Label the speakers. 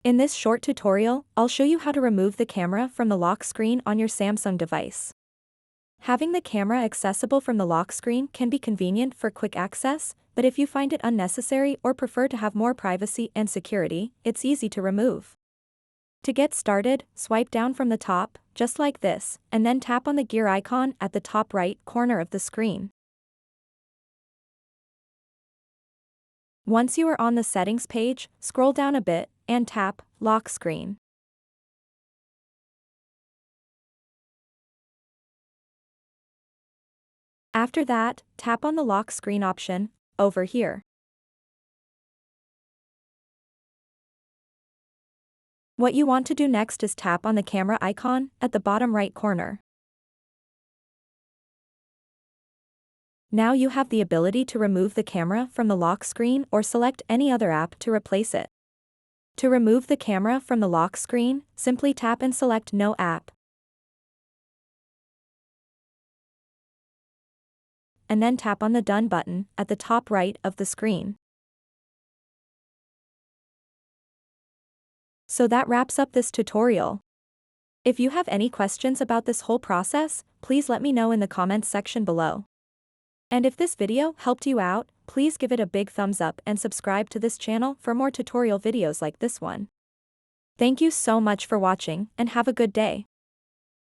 Speaker 1: In this short tutorial, I'll show you how to remove the camera from the lock screen on your Samsung device. Having the camera accessible from the lock screen can be convenient for quick access, but if you find it unnecessary or prefer to have more privacy and security, it's easy to remove. To get started, swipe down from the top, just like this, and then tap on the gear icon at the top right corner of the screen. Once you are on the settings page, scroll down a bit, and tap Lock Screen. After that, tap on the lock screen option, over here. What you want to do next is tap on the camera icon at the bottom right corner. Now you have the ability to remove the camera from the lock screen or select any other app to replace it. To remove the camera from the lock screen, simply tap and select No App. And then tap on the Done button at the top right of the screen. So that wraps up this tutorial. If you have any questions about this whole process, please let me know in the comments section below. And if this video helped you out, please give it a big thumbs up and subscribe to this channel for more tutorial videos like this one. Thank you so much for watching and have a good day.